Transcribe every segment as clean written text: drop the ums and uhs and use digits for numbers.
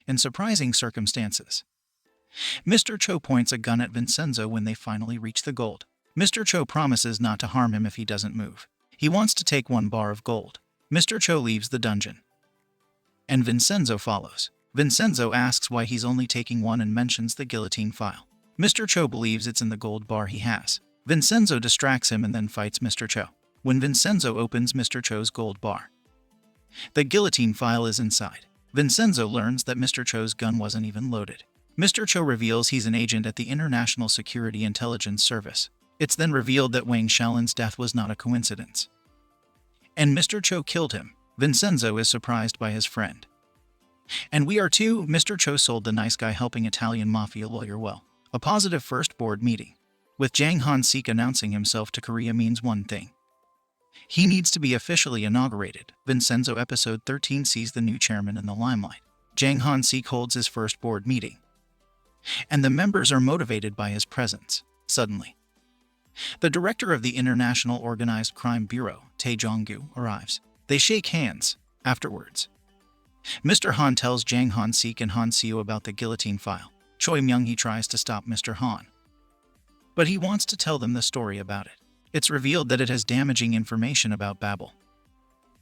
in surprising circumstances. Mr. Cho points a gun at Vincenzo when they finally reach the gold. Mr. Cho promises not to harm him if he doesn't move. He wants to take 1 bar of gold. Mr. Cho leaves the dungeon, and Vincenzo follows. Vincenzo asks why he's only taking 1 and mentions the guillotine file. Mr. Cho believes it's in the gold bar he has. Vincenzo distracts him and then fights Mr. Cho. When Vincenzo opens Mr. Cho's gold bar, the guillotine file is inside. Vincenzo learns that Mr. Cho's gun wasn't even loaded. Mr. Cho reveals he's an agent at the International Security Intelligence Service. It's then revealed that Wang Xiaolin's death was not a coincidence, and Mr. Cho killed him. Vincenzo is surprised by his friend. And we are too. Mr. Cho sold the nice guy helping Italian mafia lawyer well. A positive first board meeting, with Jang Han-seok announcing himself to Korea, means one thing: he needs to be officially inaugurated. Vincenzo episode 13 sees the new chairman in the limelight. Jang Han-seok holds his first board meeting, and the members are motivated by his presence. Suddenly, the director of the International Organized Crime Bureau, Tae Jong-gu, arrives. They shake hands. Afterwards, Mr. Han tells Jang Han-seok and Han-seo about the guillotine file. Choi Myung-hee tries to stop Mr. Han, but he wants to tell them the story about it. It's revealed that it has damaging information about Babel,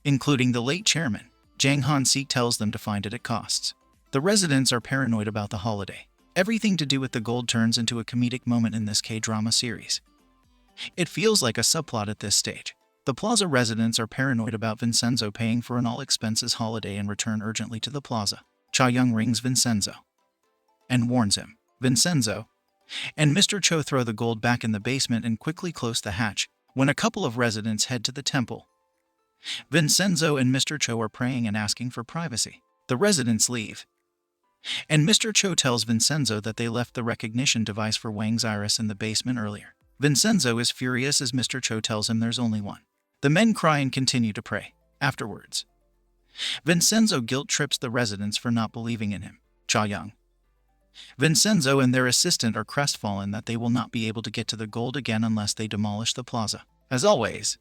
including the late chairman. Jang Han-seok tells them to find it at costs. The residents are paranoid about the holiday. Everything to do with the gold turns into a comedic moment in this K-drama series. It feels like a subplot at this stage. The plaza residents are paranoid about Vincenzo paying for an all-expenses holiday and return urgently to the plaza. Cha Young rings Vincenzo and warns him. Vincenzo and Mr. Cho throw the gold back in the basement and quickly close the hatch. When a couple of residents head to the temple, Vincenzo and Mr. Cho are praying and asking for privacy. The residents leave, and Mr. Cho tells Vincenzo that they left the recognition device for Wang's iris in the basement earlier. Vincenzo is furious as Mr. Cho tells him there's only one. The men cry and continue to pray. Afterwards, Vincenzo guilt trips the residents for not believing in him. Cha Young, Vincenzo and their assistant are crestfallen that they will not be able to get to the gold again unless they demolish the plaza. As always,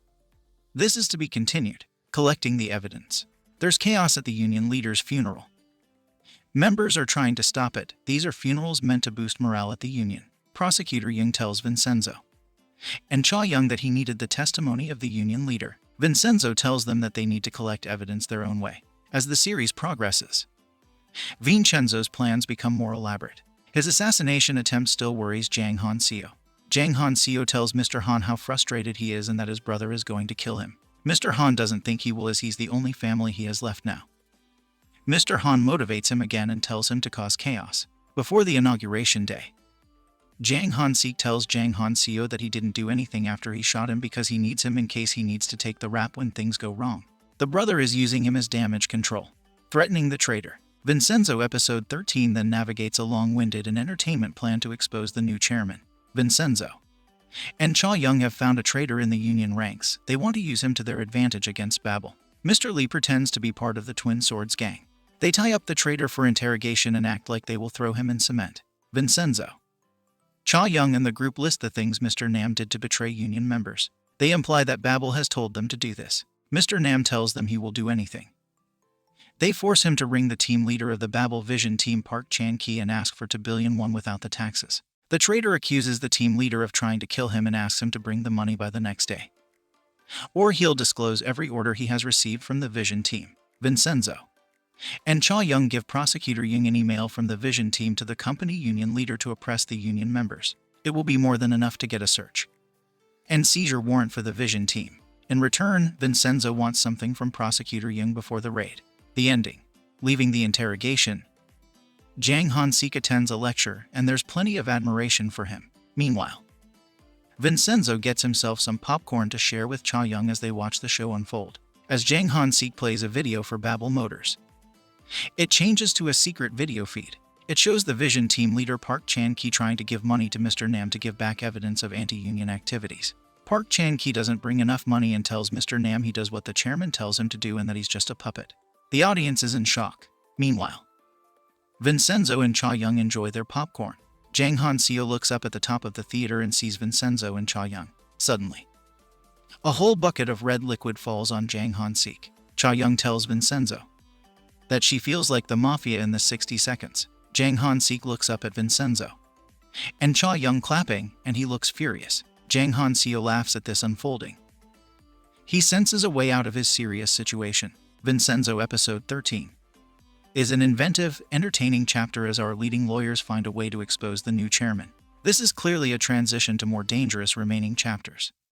this is to be continued. Collecting the evidence. There's chaos at the union leader's funeral. Members are trying to stop it. These are funerals meant to boost morale at the union. Prosecutor Young tells Vincenzo and Cha Young that he needed the testimony of the union leader. Vincenzo tells them that they need to collect evidence their own way. As the series progresses, Vincenzo's plans become more elaborate. His assassination attempt still worries Jang Han-seok. Jang Han-seok tells Mr. Han how frustrated he is and that his brother is going to kill him. Mr. Han doesn't think he will, as he's the only family he has left now. Mr. Han motivates him again and tells him to cause chaos. Before the inauguration day, Jang Han-seok tells Jang Han-seok that he didn't do anything after he shot him because he needs him in case he needs to take the rap when things go wrong. The brother is using him as damage control, threatening the traitor. Vincenzo episode 13 then navigates a long-winded and entertainment plan to expose the new chairman. Vincenzo and Cha Young have found a traitor in the union ranks. They want to use him to their advantage against Babel. Mr. Lee pretends to be part of the Twin Swords gang. They tie up the traitor for interrogation and act like they will throw him in cement. Vincenzo, Cha Young and the group list the things Mr. Nam did to betray union members. They imply that Babel has told them to do this. Mr. Nam tells them he will do anything. They force him to ring the team leader of the Babel Vision team, Park Chan-ki, and ask for 2 billion won without the taxes. The traitor accuses the team leader of trying to kill him and asks him to bring the money by the next day, or he'll disclose every order he has received from the Vision team. Vincenzo and Cha Young give Prosecutor Young an email from the Vision team to the company union leader to oppress the union members. It will be more than enough to get a search and seizure warrant for the Vision team. In return, Vincenzo wants something from Prosecutor Young before the raid. The ending. Leaving the interrogation, Jang Han-seok attends a lecture, and there's plenty of admiration for him. Meanwhile, Vincenzo gets himself some popcorn to share with Cha Young as they watch the show unfold. As Jang Han-seok plays a video for Babel Motors, it changes to a secret video feed. It shows the Vision team leader Park Chan-ki trying to give money to Mr. Nam to give back evidence of anti-union activities. Park Chan-ki doesn't bring enough money and tells Mr. Nam he does what the chairman tells him to do and that he's just a puppet. The audience is in shock. Meanwhile, Vincenzo and Cha Young enjoy their popcorn. Jang Han-seok looks up at the top of the theater and sees Vincenzo and Cha Young. Suddenly, a whole bucket of red liquid falls on Jang Han-seok. Cha Young tells Vincenzo that she feels like the mafia in the 60 seconds. Jang Han-seok looks up at Vincenzo and Cha Young clapping, and he looks furious. Jang Han-seok laughs at this unfolding. He senses a way out of his serious situation. Vincenzo episode 13 is an inventive, entertaining chapter as our leading lawyers find a way to expose the new chairman. This is clearly a transition to more dangerous remaining chapters.